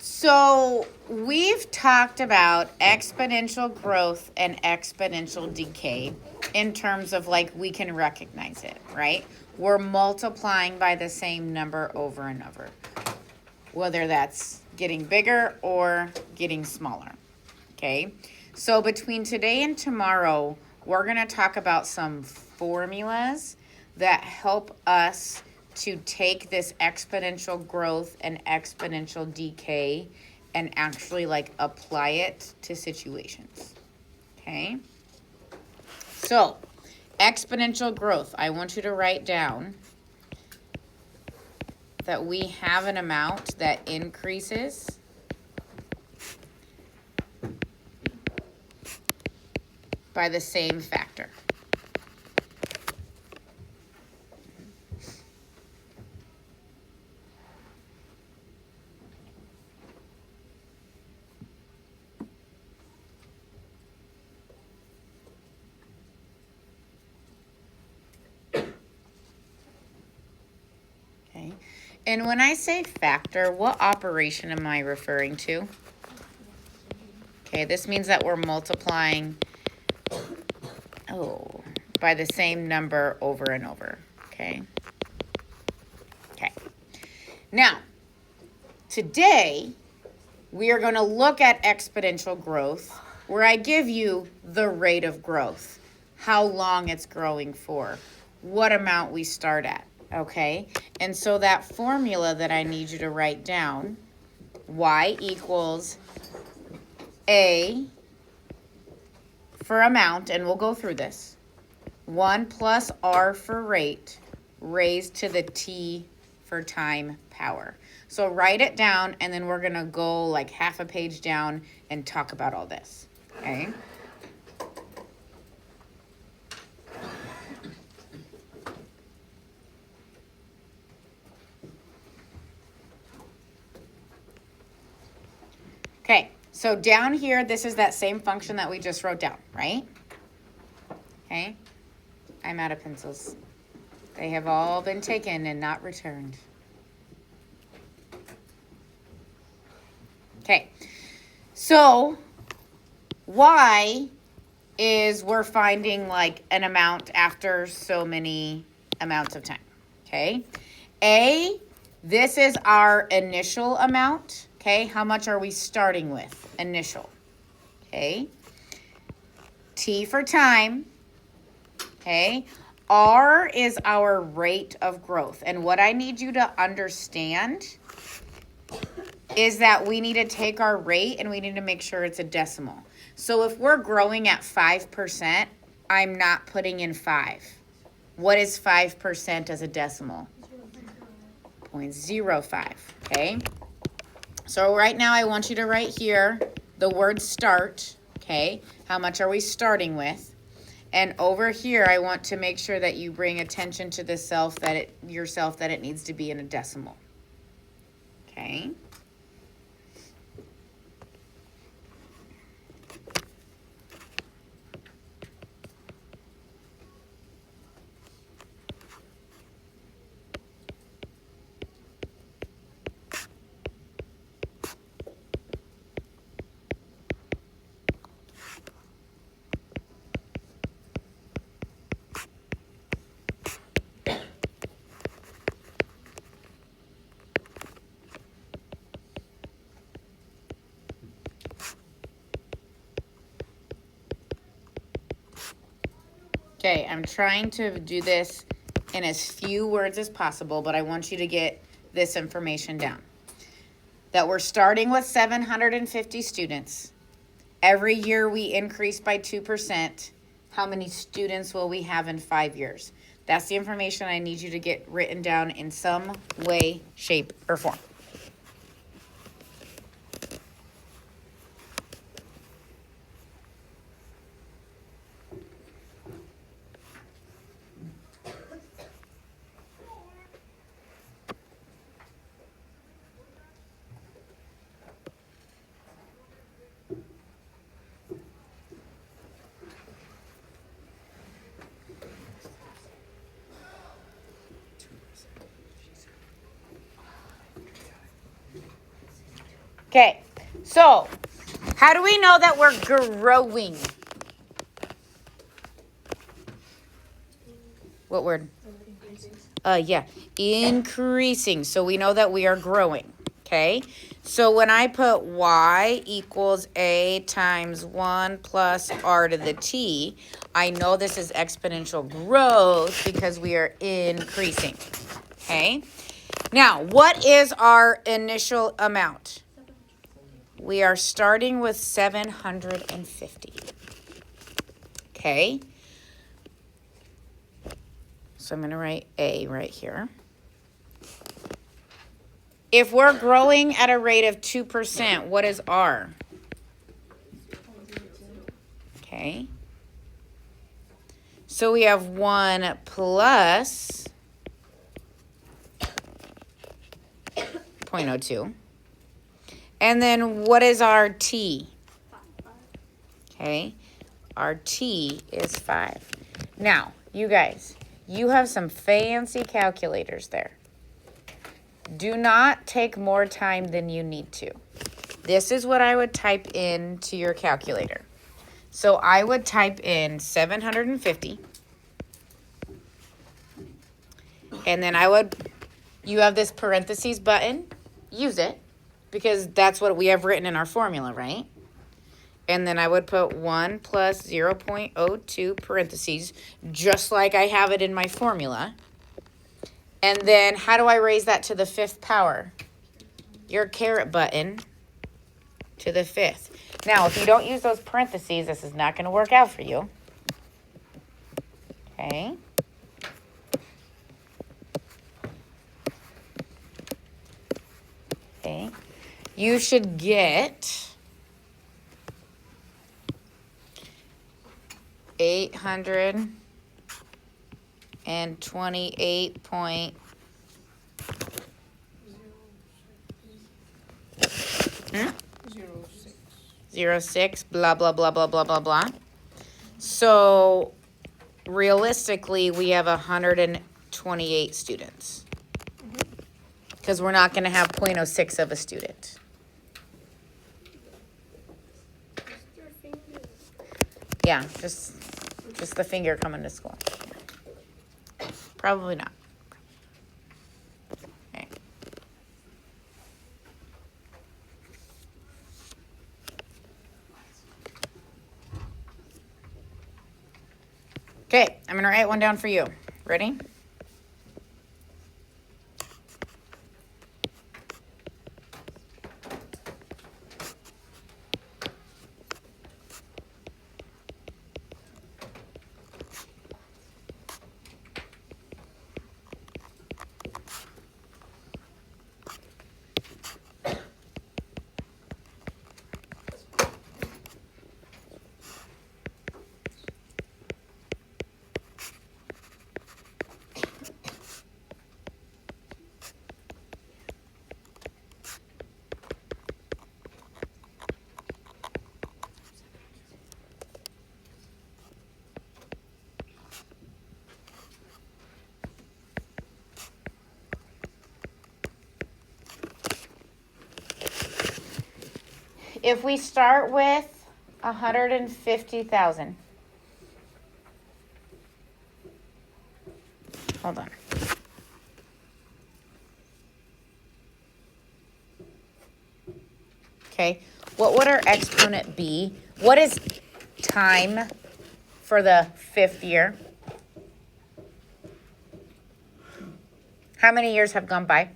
So we've talked about exponential growth and exponential decay in terms of like we can recognize it, right? We're multiplying by the same number over and over, whether that's getting bigger or getting smaller, okay? So between today and tomorrow, we're going to talk about some formulas that help us to take this exponential growth and exponential decay and actually like apply it to situations, okay? So exponential growth, I want you to write down that we have an amount that increases by the same factor. Okay. And when I say factor, what operation am I referring to? Okay, this means that we're multiplying by the same number over and over. Okay. Okay. Now, today we are going to look at exponential growth where I give you the rate of growth, how long it's growing for, what amount we start at. Okay, and so that formula that I need you to write down, y equals a for amount, and we'll go through this, 1 plus r for rate raised to the t for time power. So write it down, and then we're going to go like half a page down and talk about all this, okay? Okay, so down here, this is that same function that we just wrote down, right? Okay, I'm out of pencils. They have all been taken and not returned. Okay, so y is we're finding like an amount after so many amounts of time, okay? A, this is our initial amount, okay? How much are we starting with? Initial, okay? T for time, okay? R is our rate of growth. And what I need you to understand is that we need to take our rate and we need to make sure it's a decimal. So if we're growing at 5%, I'm not putting in 5. What is 5% as a decimal? 0.05, okay? So right now I want you to write here the word start, okay? How much are we starting with? And over here I want to make sure that you bring attention to the yourself that it needs to be in a decimal, okay? Okay, I'm trying to do this in as few words as possible, but I want you to get this information down. That we're starting with 750 students. Every year we increase by 2%. How many students will we have in 5 years? That's the information I need you to get written down in some way, shape, or form. Okay, so how do we know that we're growing? What word? Yeah, increasing. So we know that we are growing, okay? So when I put y equals a times 1 plus r to the t, I know this is exponential growth because we are increasing, okay? Now, what is our initial amount? We are starting with 750, okay? So I'm going to write A right here. If we're growing at a rate of 2%, what is R? Okay. So we have 1 plus 0.02. And then what is our T? Okay. Our T is 5. Now, you guys, you have some fancy calculators there. Do not take more time than you need to. This is what I would type into your calculator. So I would type in 750. And then you have this parentheses button, use it, because that's what we have written in our formula, right? And then I would put 1 plus 0.02 parentheses, just like I have it in my formula. And then how do I raise that to the 5th power? Your caret button to the 5th. Now, if you don't use those parentheses, this is not going to work out for you. Okay. Okay. You should get 828 point 06, blah, blah, blah, blah, blah, blah, blah. So realistically, we have 128 students because we're not going to have 0.06 of a student. Yeah, just the finger coming to school. Probably not. Okay. Okay, I'm going to write one down for you. Ready? If we start with 150,000. Hold on. Okay, what would our exponent be? What is time for the 5th year? How many years have gone by?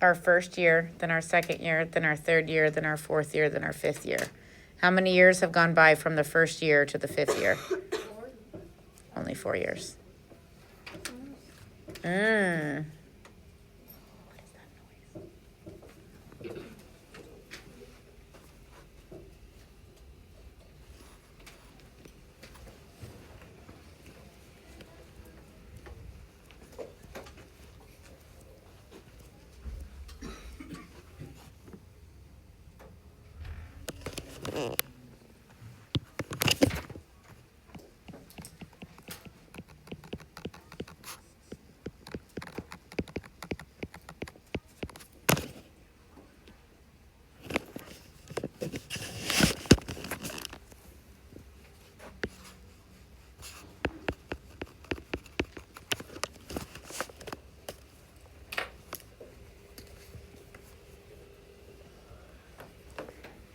Our 1st year, then our 2nd year, then our 3rd year, then our 4th year, then our 5th year. How many years have gone by from the 1st year to the 5th year? Only 4 years.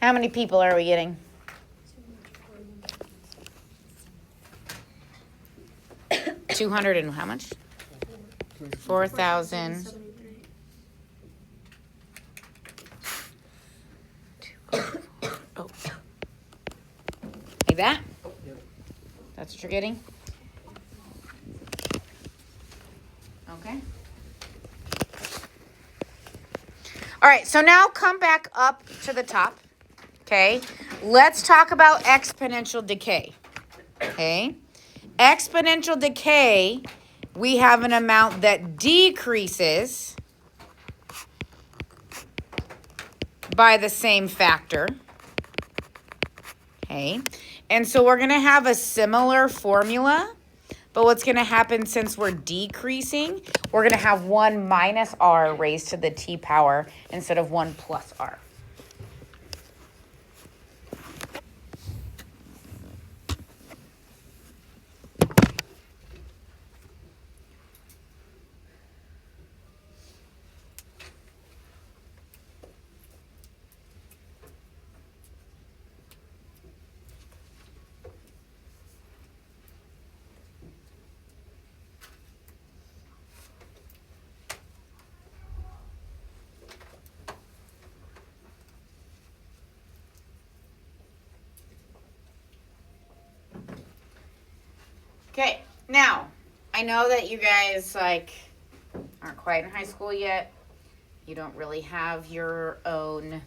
How many people are we getting? 200 and how much? 4,000. Oh. Like that? That's what you're getting? Okay. All right, so now come back up to the top. Okay. Let's talk about exponential decay. Okay. Exponential decay, we have an amount that decreases by the same factor. Okay. And so we're going to have a similar formula, but what's going to happen since we're decreasing, we're going to have 1 minus r raised to the t power instead of 1 plus r. Okay, now, I know that you guys, like, aren't quite in high school yet. You don't really have your own,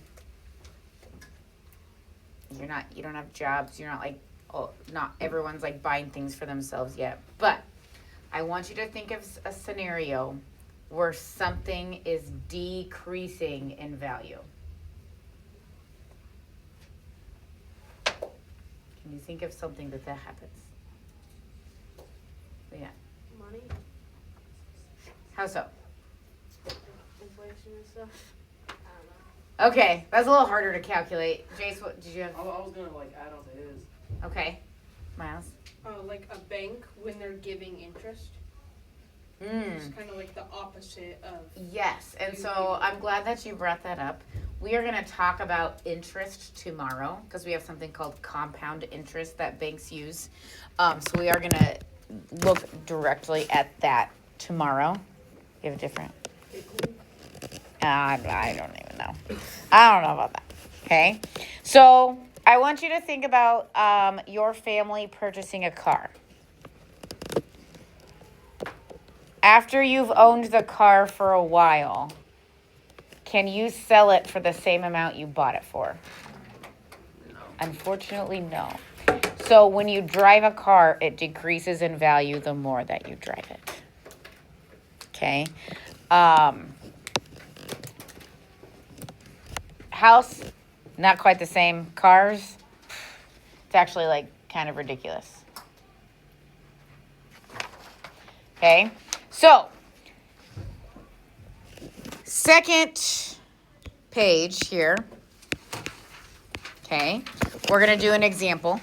you don't have jobs. You're not like, oh, not everyone's like buying things for themselves yet. But I want you to think of a scenario where something is decreasing in value. Can you think of something that happens? Yeah. Money. How so? Inflation and stuff. I don't know. Okay, that's a little harder to calculate. Jace, what did you have? I was gonna like add on to his. Okay. Miles? Like a bank when they're giving interest. It's kind of like the opposite of. Yes, and so I'm glad that you brought that up. We are going to talk about interest tomorrow because we have something called compound interest that banks use. So we are going to look directly at that tomorrow. You have a different? I don't even know. I don't know about that. Okay. So I want you to think about your family purchasing a car. After you've owned the car for a while, can you sell it for the same amount you bought it for? No. Unfortunately, no. So when you drive a car, it decreases in value the more that you drive it. Okay. House, not quite the same. Cars, it's actually like kind of ridiculous. Okay. So, second page here. Okay. We're going to do an example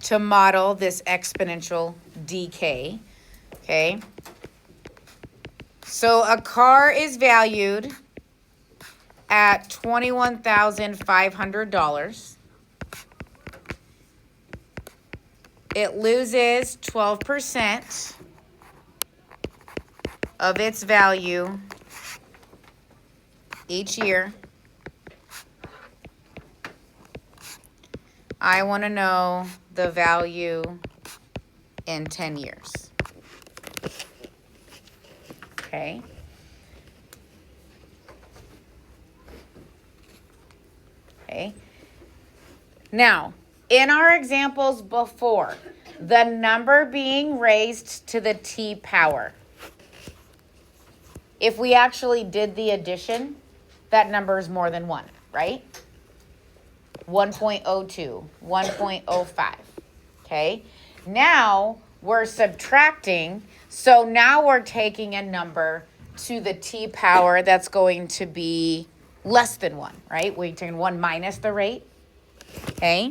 to model this exponential decay. Okay. So a car is valued at $21,500. It loses 12% of its value each year. I want to know the value in 10 years. Okay. Okay. Now, in our examples before, the number being raised to the t power, if we actually did the addition, that number is more than 1, right? 1.02, 1.05, okay? Now we're subtracting, so now we're taking a number to the t power that's going to be less than 1, right? We're taking 1 minus the rate, okay?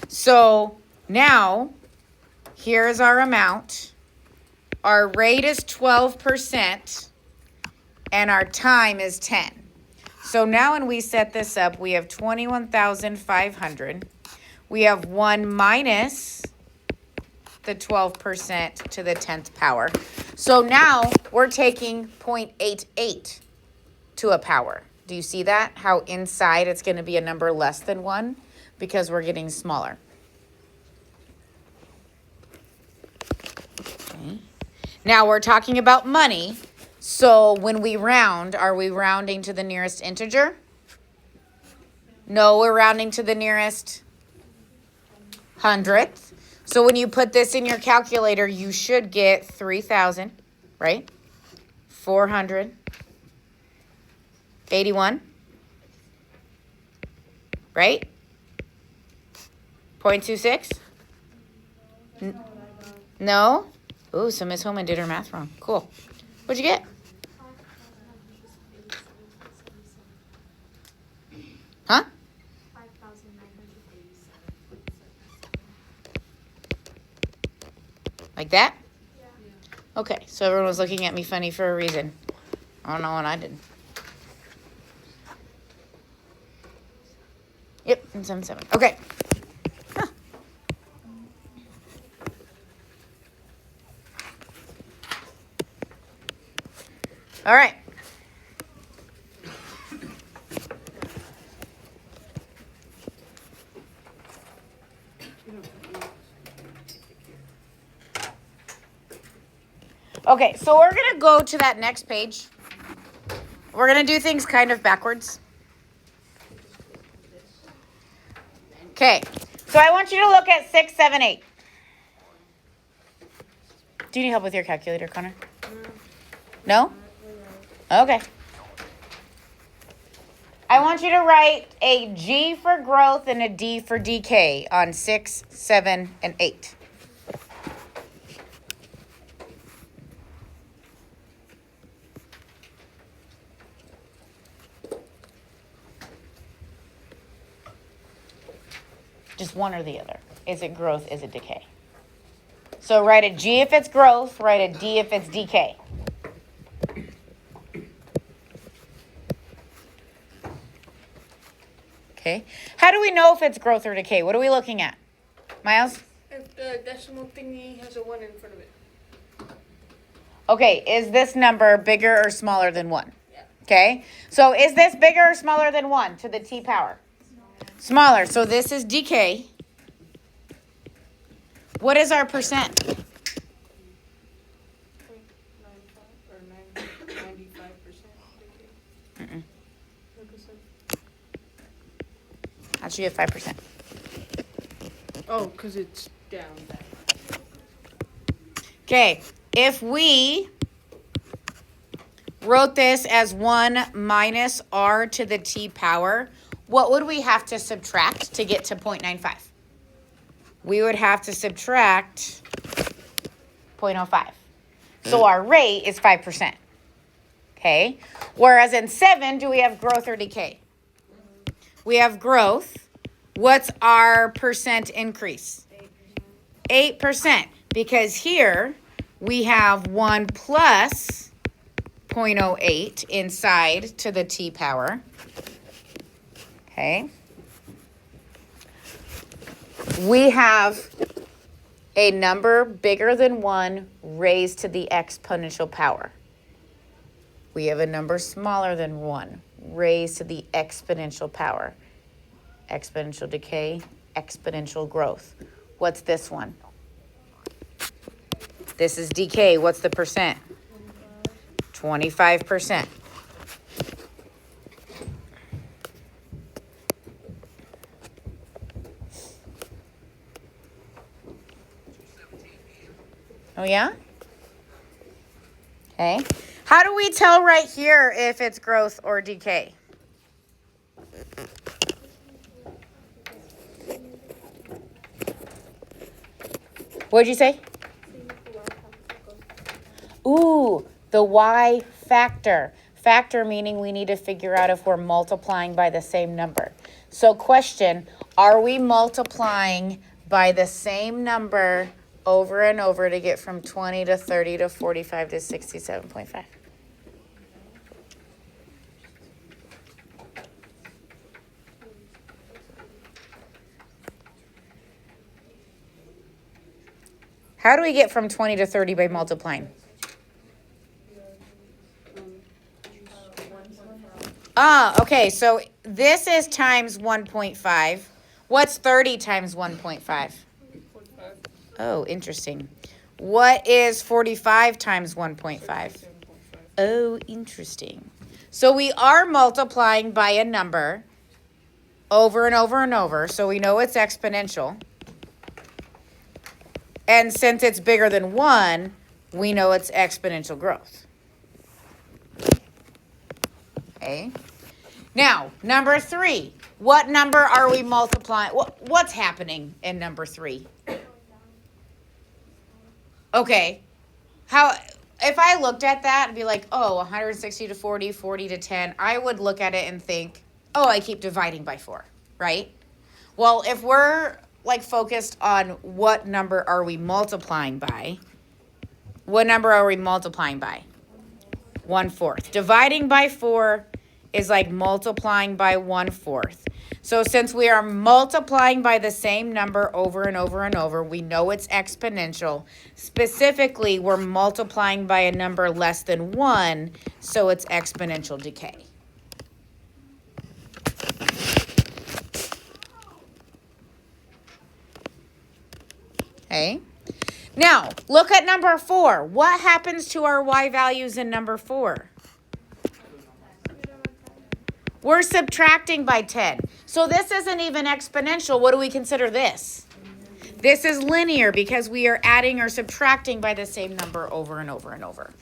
So now, here's our amount. Our rate is 12%, and our time is 10. so now when we set this up, we have 21,500. We have 1 minus the 12% to the 10th power. So now we're taking 0.88 to a power. Do you see that? How inside it's going to be a number less than 1 because we're getting smaller. Okay. Now we're talking about money. So when we round, are we rounding to the nearest integer? No, we're rounding to the nearest hundredth. So when you put this in your calculator, you should get 3,000, right? 481, right? 0.26? No? Ooh, so Miss Holman did her math wrong. Cool. What'd you get? Huh? 5,987. Like that? Yeah. Okay, so everyone was looking at me funny for a reason. I don't know what I did. Yep, and 77. Okay. Huh. All right. Okay, so we're going to go to that next page. We're going to do things kind of backwards. Okay, so I want you to look at 6, 7, 8. Do you need help with your calculator, Connor? No? Okay. I want you to write a G for growth and a D for decay on 6, 7, and 8. Just one or the other. Is it growth? Is it decay? So write a G if it's growth, write a D if it's decay. Okay. How do we know if it's growth or decay? What are we looking at? Miles? If the decimal thingy has a 1 in front of it. Okay, is this number bigger or smaller than 1? Yeah. Okay. So is this bigger or smaller than 1 to the T power? Smaller. So this is decay. What is our percent? 0.95 or 95%. Mm-mm. What is it? How'd you get 5%? Oh, because it's down that. Okay. If we wrote this as 1 minus r to the T power, what would we have to subtract to get to 0.95? We would have to subtract 0.05. So our rate is 5%. Okay? Whereas in 7, do we have growth or decay? We have growth. What's our percent increase? 8%. Because here we have 1 plus 0.08 inside to the T power. Okay. We have a number bigger than 1 raised to the exponential power. We have a number smaller than 1 raised to the exponential power. Exponential decay, exponential growth. What's this one? This is decay. What's the percent? 25%. Oh, yeah? Okay. How do we tell right here if it's growth or decay? What'd you say? Ooh, the y factor. Factor meaning we need to figure out if we're multiplying by the same number. So question, are we multiplying by the same number over and over to get from 20 to 30 to 45 to 67.5? How do we get from 20 to 30 by multiplying? Okay, so this is times 1.5. What's 30 times 1.5? Oh, interesting. What is 45 times 1.5? Oh, interesting. So we are multiplying by a number over and over and over, so we know it's exponential. And since it's bigger than 1, we know it's exponential growth. Okay. Now, number 3. What number are we multiplying? What's happening in number 3? Okay. If I looked at that and be like, oh, 160 to 40, 40 to 10, I would look at it and think, oh, I keep dividing by 4, right? Well, if we're like focused on what number are we multiplying by, what number are we multiplying by? 1/4. Dividing by 4 is like multiplying by 1/4. So since we are multiplying by the same number over and over and over, we know it's exponential. Specifically, we're multiplying by a number less than 1, so it's exponential decay. Okay. Now, look at number 4. What happens to our y values in number 4? We're subtracting by 10. So this isn't even exponential. What do we consider this? This is linear because we are adding or subtracting by the same number over and over and over.